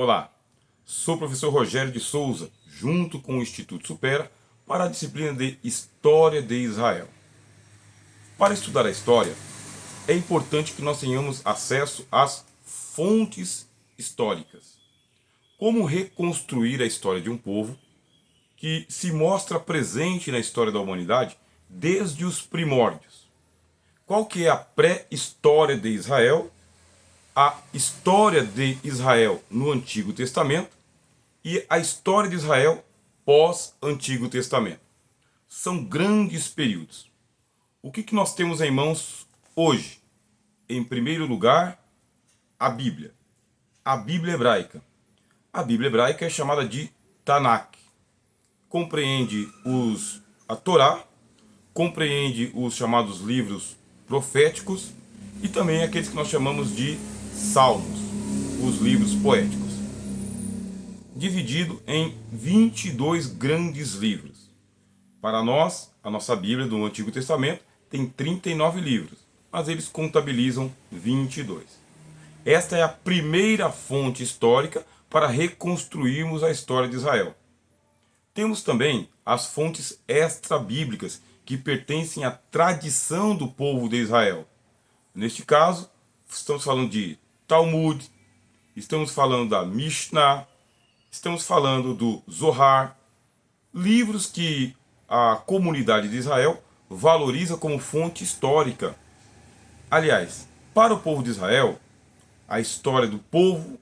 Olá, sou o professor Rogério de Souza, junto com o Instituto Supera, para a disciplina de História de Israel. Para estudar a história, é importante que nós tenhamos acesso às fontes históricas. Como reconstruir a história de um povo que se mostra presente na história da humanidade desde os primórdios. Qual que é a pré-história de Israel, a história de Israel no Antigo Testamento e a história de Israel pós-Antigo Testamento. São grandes períodos. O que nós temos em mãos hoje? Em primeiro lugar, a Bíblia. A Bíblia hebraica. A Bíblia hebraica é chamada de Tanakh. Compreende a Torá, compreende os chamados livros proféticos e também aqueles que nós chamamos de Salmos, os livros poéticos. Dividido em 22 grandes livros. Para nós, a nossa Bíblia do Antigo Testamento tem 39 livros, mas eles contabilizam 22. Esta é a primeira fonte histórica para reconstruirmos a história de Israel. Temos também as fontes extra-bíblicas que pertencem à tradição do povo de Israel. Neste caso, estamos falando de Talmud, estamos falando da Mishnah, estamos falando do Zohar, livros que a comunidade de Israel valoriza como fonte histórica. Aliás, para o povo de Israel, a história do povo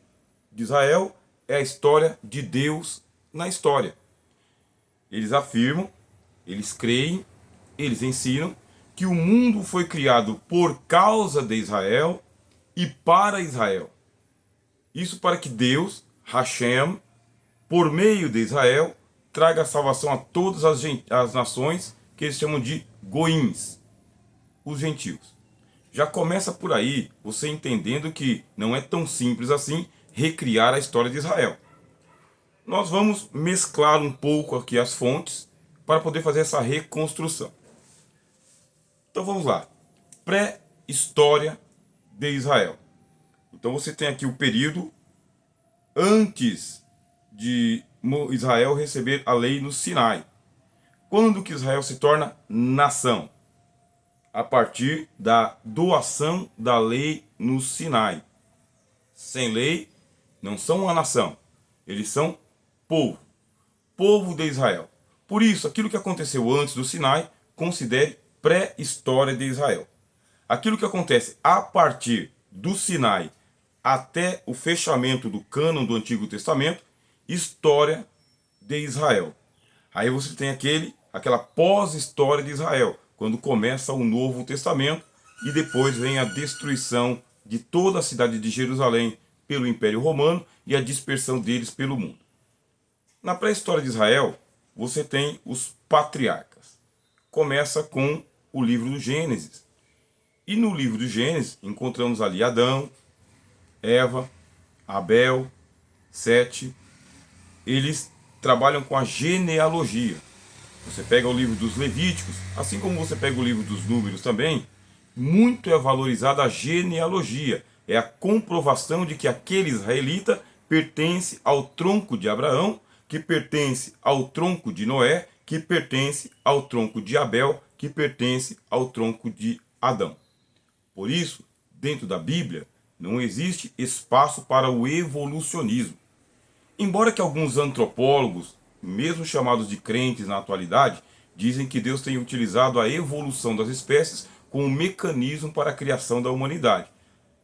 de Israel é a história de Deus na história. Eles afirmam, eles creem, eles ensinam que o mundo foi criado por causa de Israel e para Israel. Isso para que Deus, Hashem, por meio de Israel, traga a salvação a todas as nações que eles chamam de goíns, os gentios. Já começa por aí você entendendo que não é tão simples assim recriar a história de Israel. Nós vamos mesclar um pouco aqui as fontes para poder fazer essa reconstrução. Então vamos lá. Pré-história de Israel. Então você tem aqui o período antes de Israel receber a lei no Sinai. Quando que Israel se torna nação? A partir da doação da lei no Sinai. Sem lei, não são uma nação. Eles são povo. Povo de Israel. Por isso, aquilo que aconteceu antes do Sinai, considere pré-história de Israel. Aquilo que acontece a partir do Sinai até o fechamento do cânon do Antigo Testamento, história de Israel. Aí você tem aquela pós-história de Israel, quando começa o Novo Testamento e depois vem a destruição de toda a cidade de Jerusalém pelo Império Romano e a dispersão deles pelo mundo. Na pré-história de Israel, você tem os patriarcas. Começa com o livro do Gênesis. E no livro do Gênesis encontramos ali Adão, Eva, Abel, Sete. Eles trabalham com a genealogia. Você pega o livro dos Levíticos, assim como você pega o livro dos Números também, muito é valorizada a genealogia. É a comprovação de que aquele israelita pertence ao tronco de Abraão, que pertence ao tronco de Noé, que pertence ao tronco de Abel, que pertence ao tronco de Adão. Por isso, dentro da Bíblia, não existe espaço para o evolucionismo. Embora que alguns antropólogos, mesmo chamados de crentes na atualidade, dizem que Deus tem utilizado a evolução das espécies como um mecanismo para a criação da humanidade.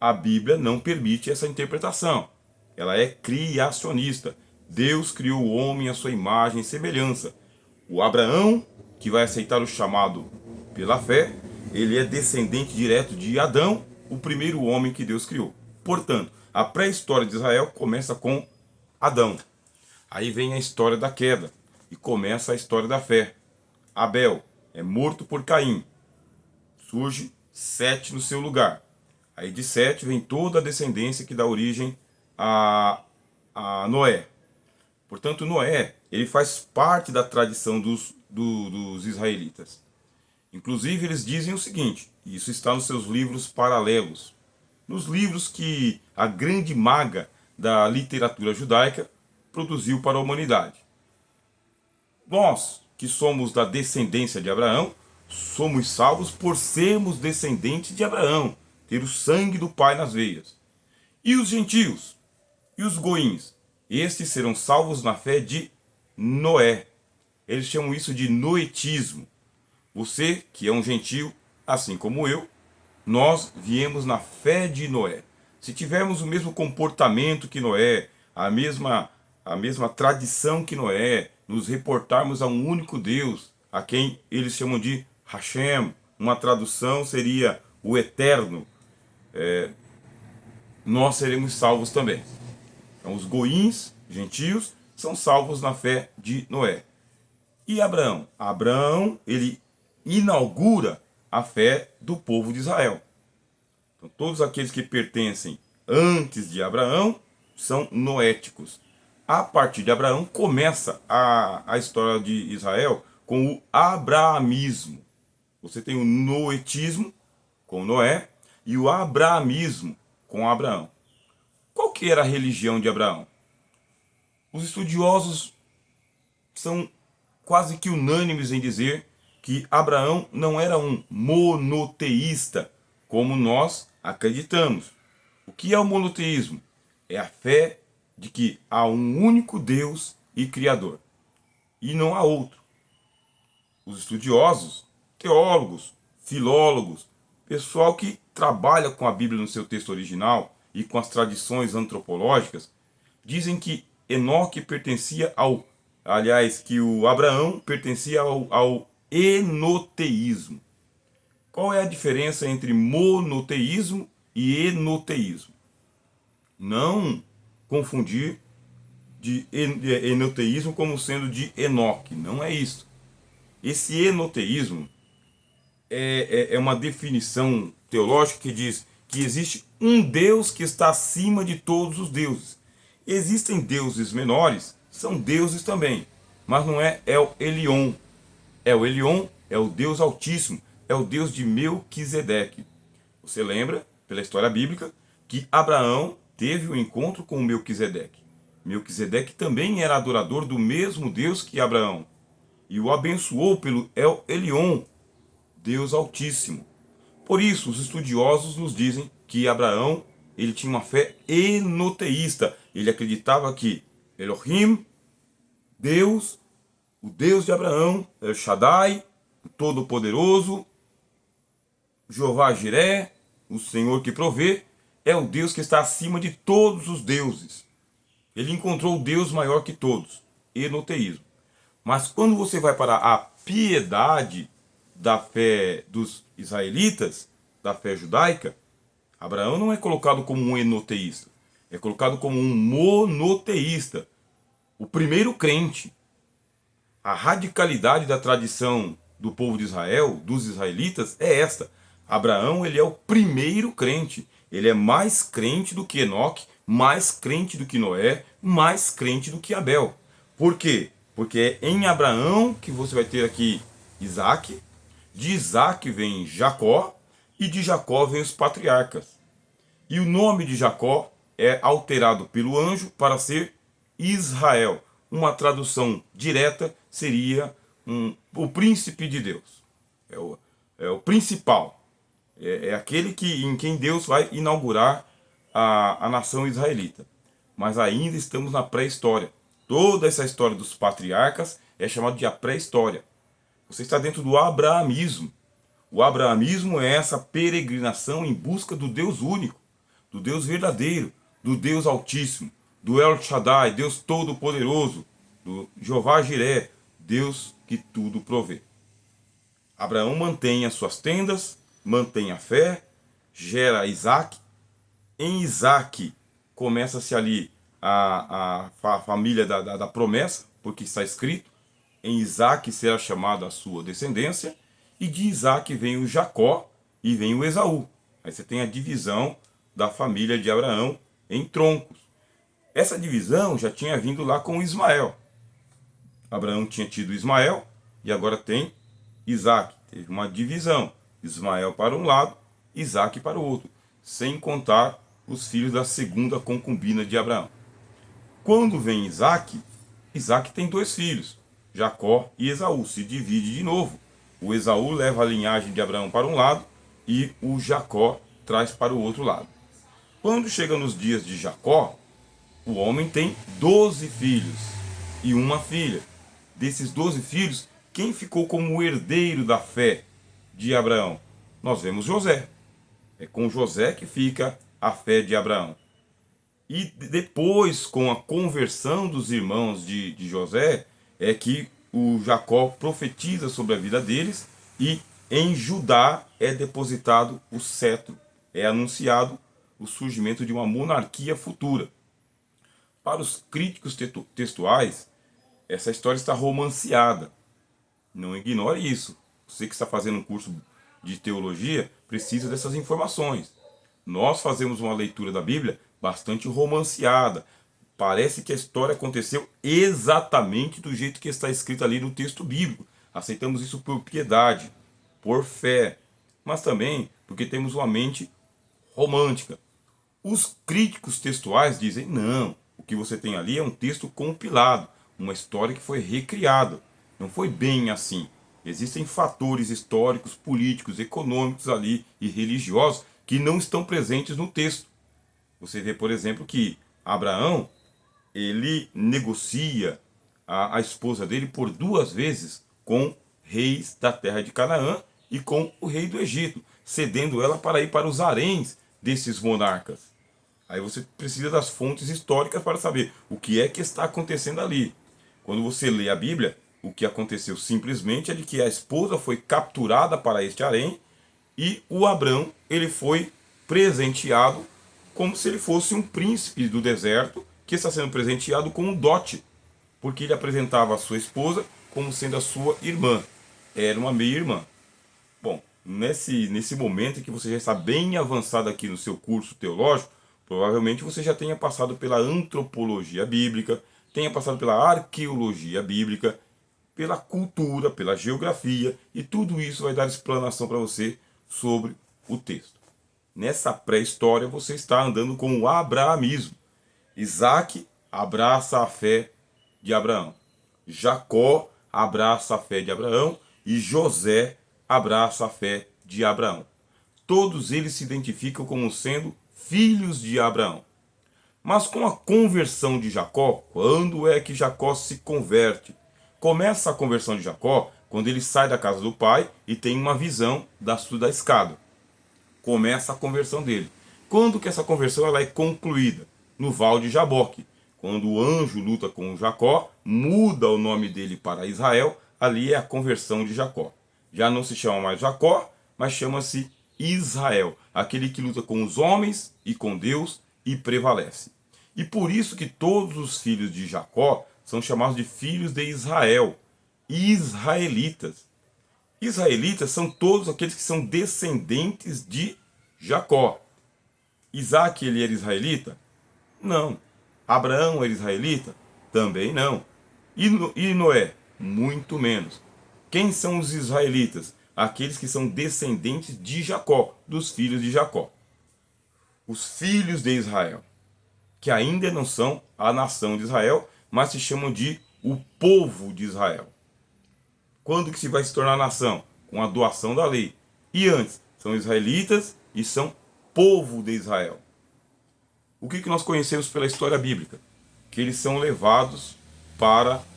A Bíblia não permite essa interpretação. Ela é criacionista. Deus criou o homem à sua imagem e semelhança. O Abraão, que vai aceitar o chamado pela fé, ele é descendente direto de Adão, o primeiro homem que Deus criou. Portanto, a pré-história de Israel começa com Adão. Aí vem a história da queda e começa a história da fé. Abel é morto por Caim. Surge Sete no seu lugar. Aí de Sete vem toda a descendência que dá origem a Noé. Portanto, Noé, ele faz parte da tradição dos israelitas. Inclusive, eles dizem o seguinte, e isso está nos seus livros paralelos. Nos livros que a grande maga da literatura judaica produziu para a humanidade. Nós, que somos da descendência de Abraão, somos salvos por sermos descendentes de Abraão, ter o sangue do Pai nas veias. E os gentios? E os goíns? Estes serão salvos na fé de Noé. Eles chamam isso de noetismo. Você, que é um gentio, assim como eu, nós viemos na fé de Noé. Se tivermos o mesmo comportamento que Noé, a mesma tradição que Noé, nos reportarmos a um único Deus, a quem eles chamam de Hashem, uma tradução seria o Eterno, nós seremos salvos também. Então, os goíns, gentios, são salvos na fé de Noé. E Abraão? Abraão, ele inaugura a fé do povo de Israel. Então, todos aqueles que pertencem antes de Abraão são noéticos. A partir de Abraão começa a história de Israel com o abraamismo. Você tem o noetismo com Noé e o abraamismo com Abraão. Qual que era a religião de Abraão? Os estudiosos são quase que unânimes em dizer que Abraão não era um monoteísta, como nós acreditamos. O que é o monoteísmo? É a fé de que há um único Deus e Criador, e não há outro. Os estudiosos, teólogos, filólogos, pessoal que trabalha com a Bíblia no seu texto original e com as tradições antropológicas, dizem que Enoque pertencia que o Abraão pertencia ao enoteísmo. Qual é a diferença entre monoteísmo e enoteísmo? Não confundir de enoteísmo como sendo de Enoque, não é isso. Esse enoteísmo é uma definição teológica que diz que existe um Deus que está acima de todos os deuses. Existem deuses menores, são deuses também, mas não é El Elyon. El Elyon é o Deus Altíssimo, é o Deus de Melquisedeque. Você lembra, pela história bíblica, que Abraão teve um encontro com Melquisedeque. Melquisedeque também era adorador do mesmo Deus que Abraão e o abençoou pelo El Elyon, Deus Altíssimo. Por isso, os estudiosos nos dizem que Abraão ele tinha uma fé enoteísta. Ele acreditava que Elohim, Deus, o Deus de Abraão, El Shaddai, o Todo-Poderoso, Jeová Jiré, o Senhor que provê, é o Deus que está acima de todos os deuses. Ele encontrou o Deus maior que todos, enoteísmo. Mas quando você vai para a piedade da fé dos israelitas, da fé judaica, Abraão não é colocado como um enoteísta, é colocado como um monoteísta, o primeiro crente. A radicalidade da tradição do povo de Israel, dos israelitas, é esta. Abraão, ele é o primeiro crente. Ele é mais crente do que Enoque, mais crente do que Noé, mais crente do que Abel. Por quê? Porque é em Abraão que você vai ter aqui Isaac, de Isaac vem Jacó, e de Jacó vem os patriarcas. E o nome de Jacó é alterado pelo anjo para ser Israel. Uma tradução direta seria o príncipe de Deus. É o principal. É aquele em quem Deus vai inaugurar a nação israelita. Mas ainda estamos na pré-história. Toda essa história dos patriarcas é chamada de a pré-história. Você está dentro do abraamismo. O abraamismo é essa peregrinação em busca do Deus único, do Deus verdadeiro, do Deus Altíssimo, do El Shaddai, Deus Todo-Poderoso, do Jeová Jiré, Deus que tudo provê. Abraão mantém as suas tendas, mantém a fé, gera Isaac. Em Isaac começa-se ali a família da promessa, porque está escrito, em Isaac será chamada a sua descendência, e de Isaac vem o Jacó e vem o Esaú. Aí você tem a divisão da família de Abraão em troncos. Essa divisão já tinha vindo lá com Ismael. Abraão tinha tido Ismael e agora tem Isaac. Teve uma divisão. Ismael para um lado, Isaac para o outro. Sem contar os filhos da segunda concubina de Abraão. Quando vem Isaac, Isaac tem dois filhos, Jacó e Esaú, se divide de novo. O Esaú leva a linhagem de Abraão para um lado e o Jacó traz para o outro lado. Quando chega nos dias de Jacó, o homem tem 12 filhos e uma filha. Desses 12 filhos, quem ficou como herdeiro da fé de Abraão? Nós vemos José. É com José que fica a fé de Abraão. E depois, com a conversão dos irmãos de José, é que o Jacó profetiza sobre a vida deles e em Judá é depositado o cetro. É anunciado o surgimento de uma monarquia futura. Para os críticos textuais, essa história está romanceada. Não ignore isso. Você que está fazendo um curso de teologia precisa dessas informações. Nós fazemos uma leitura da Bíblia bastante romanceada. Parece que a história aconteceu exatamente do jeito que está escrito ali no texto bíblico. Aceitamos isso por piedade, por fé, mas também porque temos uma mente romântica. Os críticos textuais dizem, não, o que você tem ali é um texto compilado, uma história que foi recriada. Não foi bem assim. Existem fatores históricos, políticos, econômicos ali e religiosos que não estão presentes no texto. Você vê, por exemplo, que Abraão, ele negocia a esposa dele por 2 vezes com reis da terra de Canaã e com o rei do Egito, cedendo ela para ir para os haréns desses monarcas. Aí você precisa das fontes históricas para saber o que é que está acontecendo ali. Quando você lê a Bíblia, o que aconteceu simplesmente é de que a esposa foi capturada para este harém e o Abrão, ele foi presenteado como se ele fosse um príncipe do deserto que está sendo presenteado com um dote, porque ele apresentava a sua esposa como sendo a sua irmã. Era uma meia-irmã. Bom, nesse momento em que você já está bem avançado aqui no seu curso teológico, provavelmente você já tenha passado pela antropologia bíblica, tenha passado pela arqueologia bíblica, pela cultura, pela geografia, e tudo isso vai dar explanação para você sobre o texto. Nessa pré-história você está andando com o abraamismo. Isaac abraça a fé de Abraão. Jacó abraça a fé de Abraão e José abraça a fé de Abraão. Todos eles se identificam como sendo filhos de Abraão. Mas com a conversão de Jacó, quando é que Jacó se converte? Começa a conversão de Jacó quando ele sai da casa do pai e tem uma visão da escada. Começa a conversão dele. Quando que essa conversão ela é concluída? No Val de Jaboque. Quando o anjo luta com Jacó, muda o nome dele para Israel, ali é a conversão de Jacó. Já não se chama mais Jacó, mas chama-se Israel, aquele que luta com os homens e com Deus e prevalece. E por isso que todos os filhos de Jacó são chamados de filhos de Israel, israelitas. Israelitas são todos aqueles que são descendentes de Jacó. Isaac, ele era israelita? Não. Abraão era israelita? Também não. E Noé? Muito menos. Quem são os israelitas? Aqueles que são descendentes de Jacó, dos filhos de Jacó. Os filhos de Israel, que ainda não são a nação de Israel, mas se chamam de o povo de Israel. Quando que se vai se tornar nação? Com a doação da lei. E antes, são israelitas e são povo de Israel. O que nós conhecemos pela história bíblica? Que eles são levados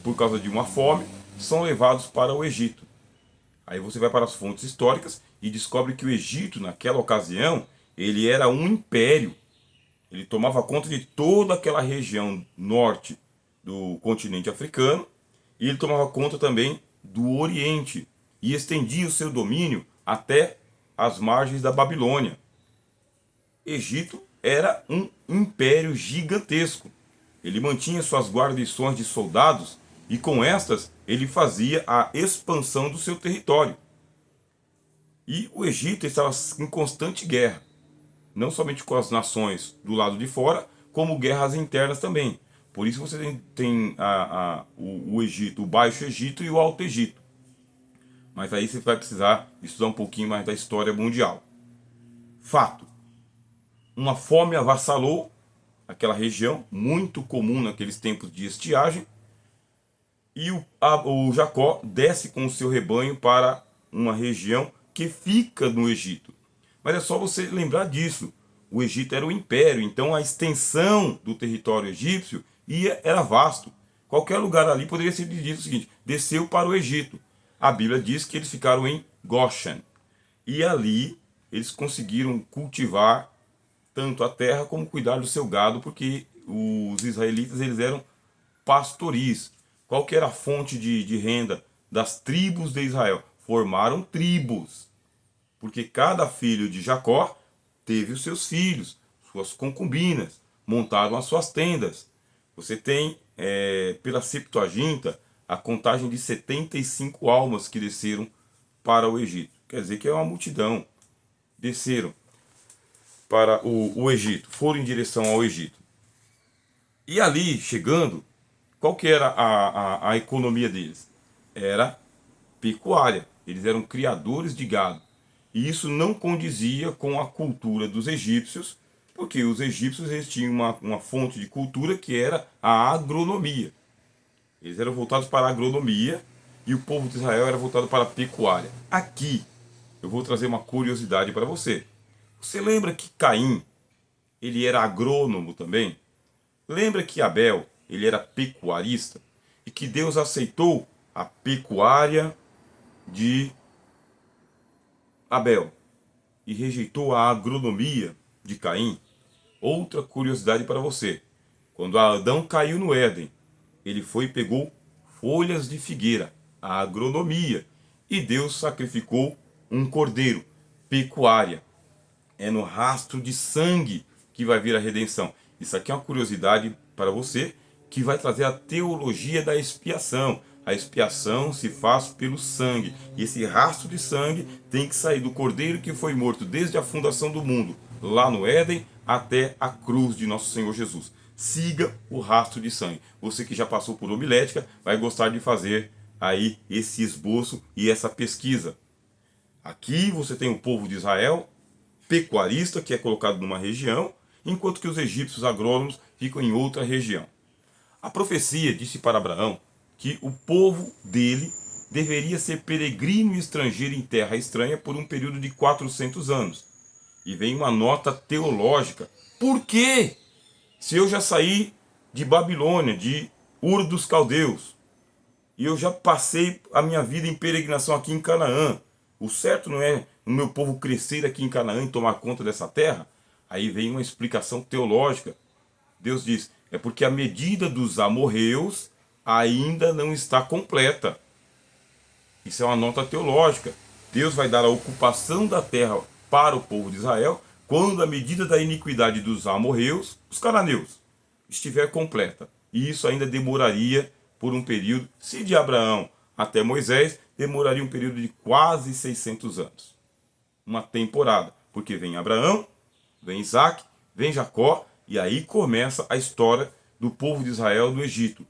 por causa de uma fome, são levados para o Egito. Aí você vai para as fontes históricas e descobre que o Egito, naquela ocasião, ele era um império. Ele tomava conta de toda aquela região norte do continente africano e ele tomava conta também do Oriente e estendia o seu domínio até as margens da Babilônia. Egito era um império gigantesco. Ele mantinha suas guarnições de soldados e com estas ele fazia a expansão do seu território. E o Egito estava em constante guerra, não somente com as nações do lado de fora, como guerras internas também. Por isso você tem o Egito, o Baixo Egito e o Alto Egito. Mas aí você vai precisar estudar um pouquinho mais da história mundial. Fato. uma fome avassalou aquela região, muito comum naqueles tempos de estiagem, e o Jacó desce com o seu rebanho para uma região que fica no Egito. Mas é só você lembrar disso. O Egito era o império, então a extensão do território egípcio era vasto. Qualquer lugar ali poderia ser dito o seguinte: desceu para o Egito. A Bíblia diz que eles ficaram em Goshen. E ali eles conseguiram cultivar tanto a terra como cuidar do seu gado, porque os israelitas eles eram pastoris. Qual que era a fonte de renda das tribos de Israel? Formaram tribos, porque cada filho de Jacó teve os seus filhos, suas concubinas, montaram as suas tendas. Você tem, pela Septuaginta, a contagem de 75 almas que desceram para o Egito. Quer dizer que é uma multidão. Desceram para o Egito, foram em direção ao Egito. E ali, chegando, qual que era a economia deles? Era pecuária. Eles eram criadores de gado. E isso não condizia com a cultura dos egípcios, porque os egípcios eles tinham uma fonte de cultura que era a agronomia. Eles eram voltados para a agronomia e o povo de Israel era voltado para a pecuária. Aqui, eu vou trazer uma curiosidade para você. Você lembra que Caim, ele era agrônomo também? Lembra que Abel, ele era pecuarista? E que Deus aceitou a pecuária de Abel e rejeitou a agronomia de Caim? Outra curiosidade para você. Quando Adão caiu no Éden, ele foi e pegou folhas de figueira, a agronomia, e Deus sacrificou um cordeiro, pecuária. É no rastro de sangue que vai vir a redenção. Isso aqui é uma curiosidade para você, que vai trazer a teologia da expiação. A expiação se faz pelo sangue. E esse rastro de sangue tem que sair do cordeiro que foi morto desde a fundação do mundo, lá no Éden, até a cruz de nosso Senhor Jesus. Siga o rastro de sangue. Você que já passou por homilética vai gostar de fazer aí esse esboço e essa pesquisa. Aqui você tem o povo de Israel, pecuarista, que é colocado numa região, enquanto que os egípcios agrônomos ficam em outra região. A profecia disse para Abraão que o povo dele deveria ser peregrino e estrangeiro em terra estranha por um período de 400 anos. E vem uma nota teológica. Por quê? Se eu já saí de Babilônia, de Ur dos Caldeus, e eu já passei a minha vida em peregrinação aqui em Canaã, o certo não é o meu povo crescer aqui em Canaã e tomar conta dessa terra? Aí vem uma explicação teológica. Deus diz, é porque a medida dos amorreus ainda não está completa. Isso é uma nota teológica. Deus vai dar a ocupação da terra para o povo de Israel quando a medida da iniquidade dos amorreus, os cananeus, estiver completa. E isso ainda demoraria por um período, se de Abraão até Moisés, demoraria um período de quase 600 anos. Uma temporada, porque vem Abraão, vem Isaac, vem Jacó, e aí começa a história do povo de Israel no Egito.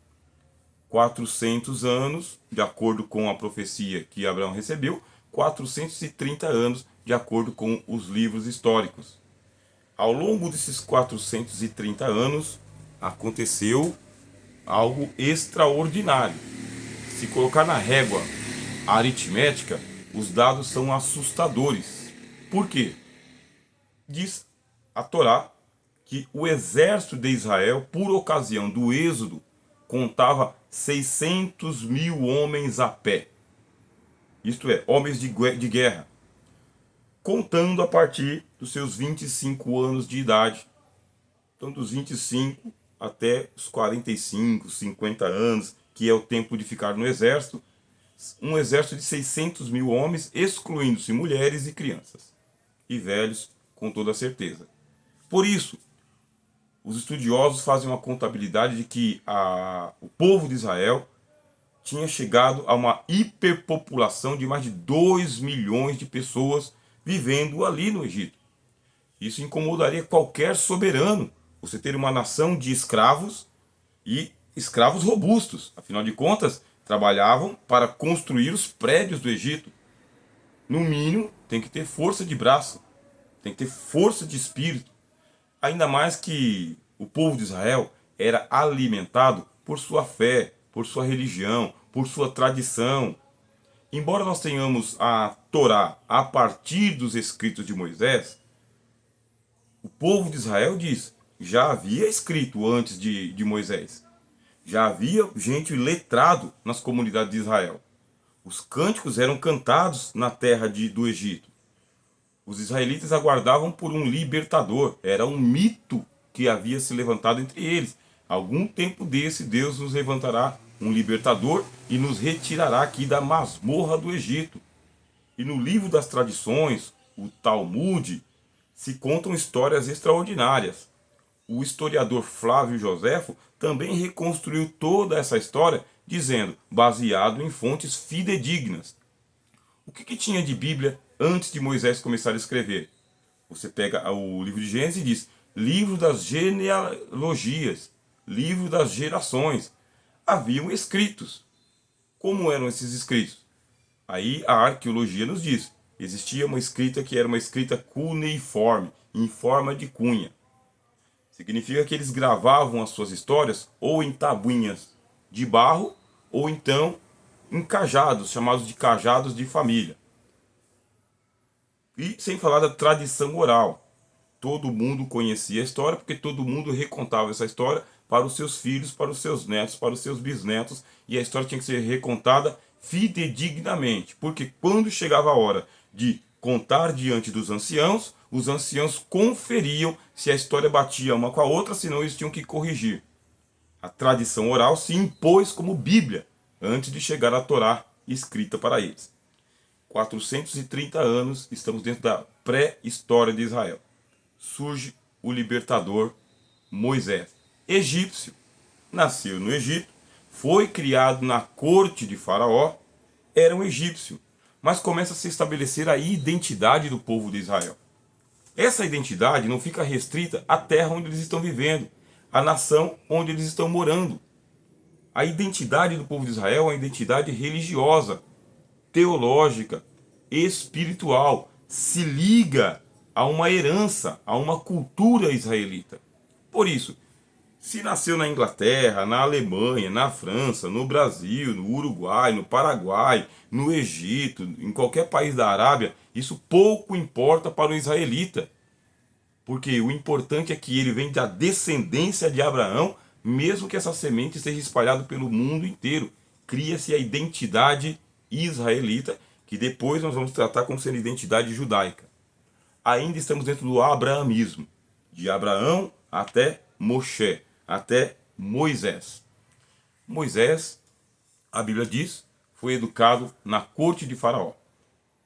400 anos, de acordo com a profecia que Abraão recebeu, 430 anos, de acordo com os livros históricos. Ao longo desses 430 anos, aconteceu algo extraordinário. Se colocar na régua aritmética, os dados são assustadores. Por quê? Diz a Torá que o exército de Israel, por ocasião do êxodo, contava 600 mil homens a pé. Isto é, homens de guerra. Contando a partir dos seus 25 anos de idade. Então, dos 25 até os 45, 50 anos, que é o tempo de ficar no exército, um exército de 600 mil homens, excluindo-se mulheres e crianças. E velhos, com toda certeza. Por isso, os estudiosos fazem uma contabilidade de que o povo de Israel tinha chegado a uma hiperpopulação de mais de 2 milhões de pessoas vivendo ali no Egito. Isso incomodaria qualquer soberano, você ter uma nação de escravos e escravos robustos. Afinal de contas, trabalhavam para construir os prédios do Egito. No mínimo, tem que ter força de braço, tem que ter força de espírito. Ainda mais que o povo de Israel era alimentado por sua fé, por sua religião, por sua tradição. Embora nós tenhamos a Torá a partir dos escritos de Moisés, o povo de Israel diz, já havia escrito antes de Moisés. Já havia gente letrado nas comunidades de Israel. Os cânticos eram cantados na terra do Egito. Os israelitas aguardavam por um libertador. Era um mito que havia se levantado entre eles. Algum tempo desse, Deus nos levantará um libertador e nos retirará aqui da masmorra do Egito. E no livro das tradições, o Talmud, se contam histórias extraordinárias. O historiador Flávio Joséfo também reconstruiu toda essa história, dizendo, baseado em fontes fidedignas. O que tinha de Bíblia antes de Moisés começar a escrever? Você pega o livro de Gênesis e diz, livro das genealogias, livro das gerações. Haviam escritos. Como eram esses escritos? Aí a arqueologia nos diz, existia uma escrita que era uma escrita cuneiforme, em forma de cunha. Significa que eles gravavam as suas histórias ou em tabuinhas de barro ou então em cajados, chamados de cajados de família. E sem falar da tradição oral. Todo mundo conhecia a história porque todo mundo recontava essa história para os seus filhos, para os seus netos, para os seus bisnetos. E a história tinha que ser recontada fidedignamente. Porque quando chegava a hora de contar diante dos anciãos, os anciãos conferiam se a história batia uma com a outra, senão eles tinham que corrigir. A tradição oral se impôs como Bíblia, antes de chegar a Torá escrita para eles. 430 anos, estamos dentro da pré-história de Israel. Surge o libertador Moisés, egípcio. Nasceu no Egito, foi criado na corte de Faraó, era um egípcio, mas começa a se estabelecer a identidade do povo de Israel. Essa identidade não fica restrita à terra onde eles estão vivendo, à nação onde eles estão morando. A identidade do povo de Israel é uma identidade religiosa, teológica, espiritual, se liga a uma herança, a uma cultura israelita. Por isso, se nasceu na Inglaterra, na Alemanha, na França, no Brasil, no Uruguai, no Paraguai, no Egito, em qualquer país da Arábia, isso pouco importa para o israelita. Porque o importante é que ele vem da descendência de Abraão, mesmo que essa semente esteja espalhada pelo mundo inteiro. Cria-se a identidade israelita, que depois nós vamos tratar como sendo identidade judaica. Ainda estamos dentro do abraamismo, de Abraão até Moshe, até Moisés. Moisés, a Bíblia diz, foi educado na corte de Faraó.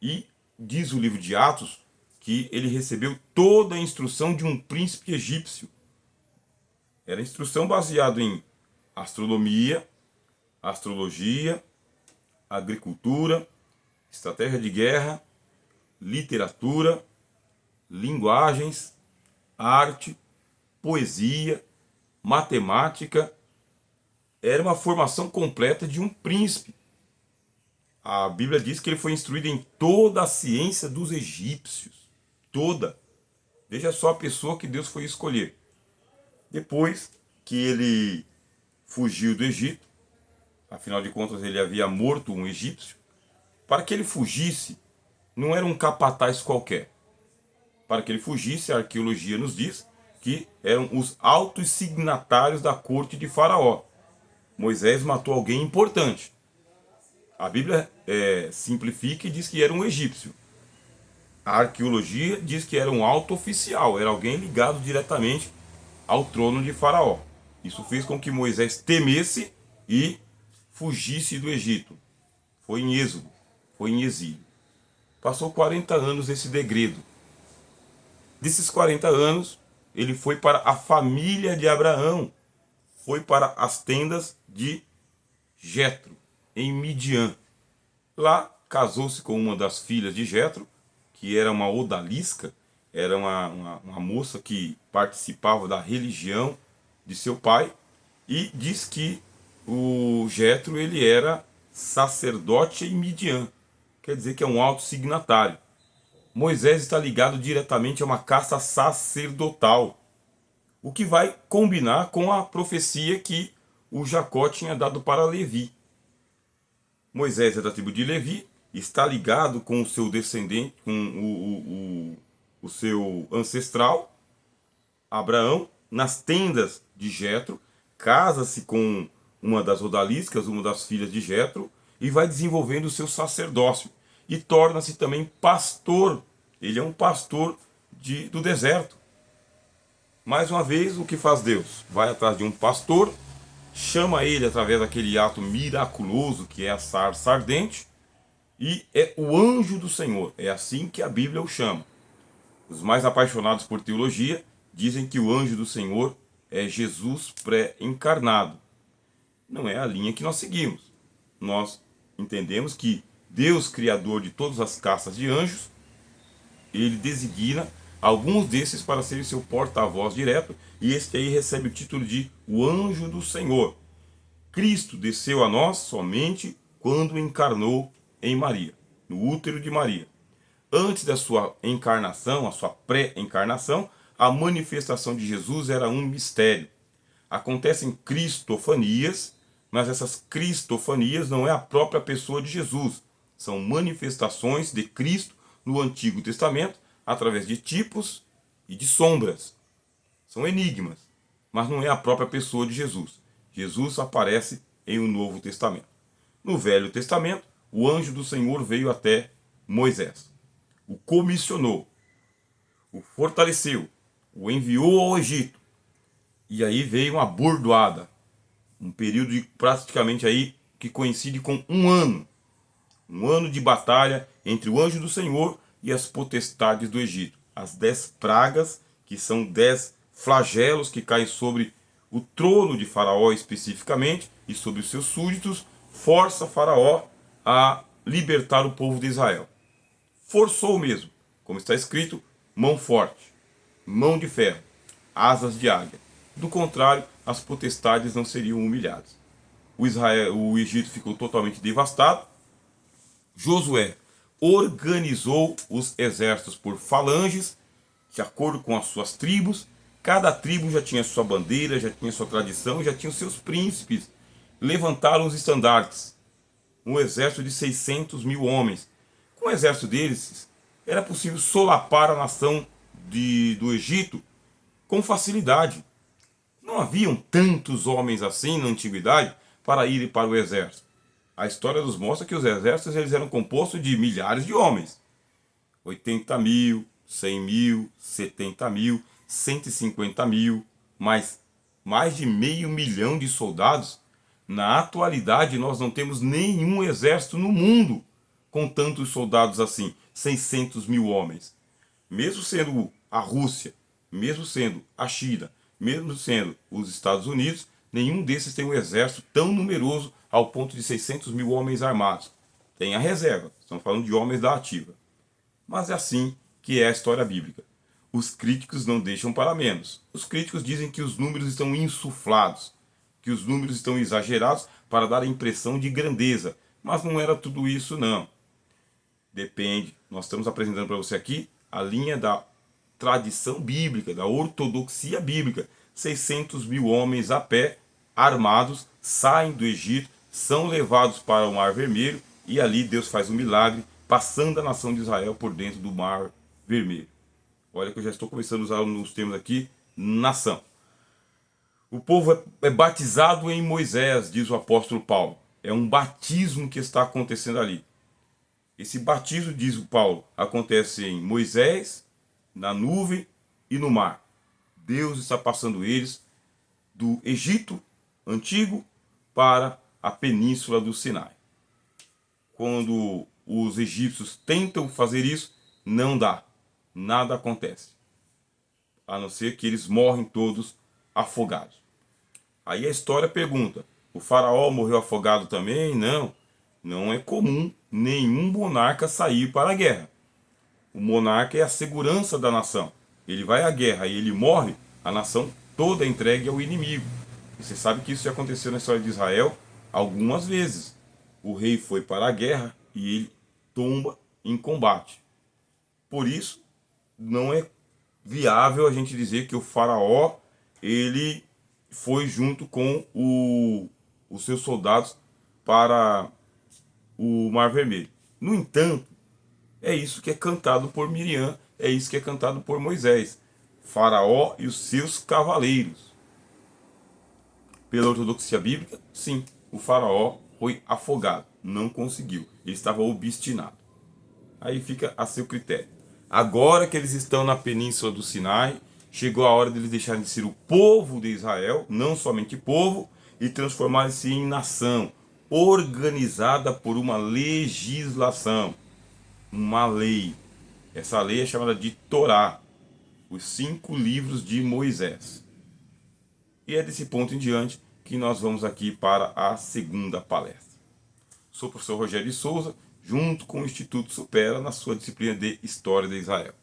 E diz o livro de Atos que ele recebeu toda a instrução de um príncipe egípcio. Era instrução baseada em astronomia, astrologia, agricultura, estratégia de guerra, literatura, linguagens, arte, poesia, matemática. Era uma formação completa de um príncipe. A Bíblia diz que ele foi instruído em toda a ciência dos egípcios. Toda. Veja só a pessoa que Deus foi escolher. Depois que ele fugiu do Egito, afinal de contas ele havia morto um egípcio, para que ele fugisse, não era um capataz qualquer. Para que ele fugisse, a arqueologia nos diz que eram os altos signatários da corte de Faraó. Moisés matou alguém importante. A Bíblia simplifica e diz que era um egípcio. A arqueologia diz que era um alto oficial, era alguém ligado diretamente ao trono de Faraó. Isso fez com que Moisés temesse e fugisse do Egito. Foi em êxodo, foi em exílio. Passou 40 anos esse degredo. Desses 40 anos, ele foi para a família de Abraão, foi para as tendas de Jetro, em Midian. Lá casou-se com uma das filhas de Jetro, que era uma odalisca, era uma moça que participava da religião de seu pai, e diz que o Jetro ele era sacerdote em Midian, quer dizer que é um alto signatário. Moisés está ligado diretamente a uma casta sacerdotal. o que vai combinar com a profecia que o Jacó tinha dado para Levi. Moisés é da tribo de Levi, está ligado com o seu descendente, com o seu ancestral, Abraão, nas tendas de Jetro, casa-se com uma das odaliscas, uma das filhas de Jetro, e vai desenvolvendo o seu sacerdócio. E torna-se também pastor. Ele é um pastor do deserto. Mais uma vez, o que faz Deus? Vai atrás de um pastor, chama ele através daquele ato miraculoso que é a sarça ardente, e é o anjo do Senhor. É assim que a Bíblia o chama. Os mais apaixonados por teologia dizem que o anjo do Senhor é Jesus pré-encarnado. Não é a linha que nós seguimos. Nós entendemos que Deus, criador de todas as castas de anjos, ele designa alguns desses para serem seu porta-voz direto, e este aí recebe o título de o anjo do Senhor. Cristo desceu a nós somente quando encarnou em Maria, no útero de Maria. Antes da sua encarnação, a sua pré-encarnação, a manifestação de Jesus era um mistério. Acontecem cristofanias, mas essas cristofanias não é a própria pessoa de Jesus. São manifestações de Cristo no Antigo Testamento através de tipos e de sombras. São enigmas, mas não é a própria pessoa de Jesus. Jesus aparece em um Novo Testamento. No Velho Testamento, o anjo do Senhor veio até Moisés, o comissionou, o fortaleceu, o enviou ao Egito. E aí veio uma bordoada, um período de praticamente aí que coincide com um ano de batalha entre o anjo do Senhor e as potestades do Egito. As 10 pragas, que são 10 flagelos que caem sobre o trono de Faraó especificamente e sobre os seus súditos, força Faraó a libertar o povo de Israel. Forçou mesmo, como está escrito, mão forte, mão de ferro, asas de águia. Do contrário, as potestades não seriam humilhadas. O Egito ficou totalmente devastado. Josué organizou os exércitos por falanges, de acordo com as suas tribos. Cada tribo já tinha sua bandeira, já tinha sua tradição, já tinha os seus príncipes. Levantaram os estandartes. Um exército de 600 mil homens. Com o exército deles, era possível solapar a nação do Egito com facilidade. Não haviam tantos homens assim na antiguidade para irem para o exército. A história nos mostra que os exércitos eles eram compostos de milhares de homens. 80 mil, 100 mil, 70 mil, 150 mil, mas mais de 500 mil de soldados. Na atualidade nós não temos nenhum exército no mundo com tantos soldados assim, 600 mil homens. Mesmo sendo a Rússia, mesmo sendo a China, mesmo sendo os Estados Unidos, nenhum desses tem um exército tão numeroso ao ponto de 600 mil homens armados. Tem a reserva, estamos falando de homens da ativa. Mas é assim que é a história bíblica. Os críticos não deixam para menos. Os críticos dizem que os números estão insuflados, que os números estão exagerados para dar a impressão de grandeza. Mas não era tudo isso não. Depende. Nós estamos apresentando para você aqui a linha da tradição bíblica, da ortodoxia bíblica. 600 mil homens a pé, armados, saem do Egito, são levados para o Mar Vermelho e ali Deus faz um milagre, passando a nação de Israel por dentro do Mar Vermelho. Olha que eu já estou começando a usar nos termos aqui, nação. O povo é batizado em Moisés, diz o apóstolo Paulo. É um batismo que está acontecendo ali. Esse batismo, diz o Paulo, acontece em Moisés, na nuvem e no mar. Deus está passando eles do Egito antigo para a península do Sinai. Quando os egípcios tentam fazer isso, não dá. Nada acontece. A não ser que eles morrem todos afogados. Aí a história pergunta, o faraó morreu afogado também? Não. Não é comum nenhum monarca sair para a guerra. O monarca é a segurança da nação. Ele vai à guerra e ele morre, a nação toda é entregue ao inimigo. Você sabe que isso já aconteceu na história de Israel algumas vezes. O rei foi para a guerra e ele tomba em combate. Por isso, não é viável a gente dizer que o faraó ele foi junto com os seus soldados para o Mar Vermelho. No entanto, é isso que é cantado por Miriam, é isso que é cantado por Moisés. Faraó e os seus cavaleiros. Pela ortodoxia bíblica, sim, o faraó foi afogado, não conseguiu, ele estava obstinado. Aí fica a seu critério. Agora que eles estão na península do Sinai, chegou a hora deles deixarem de ser o povo de Israel, não somente povo, e transformarem-se em nação, organizada por uma legislação, uma lei. Essa lei é chamada de Torá, os 5 livros de Moisés. E é desse ponto em diante que nós vamos aqui para a segunda palestra. Sou o professor Rogério de Souza, junto com o Instituto Supera, na sua disciplina de História de Israel.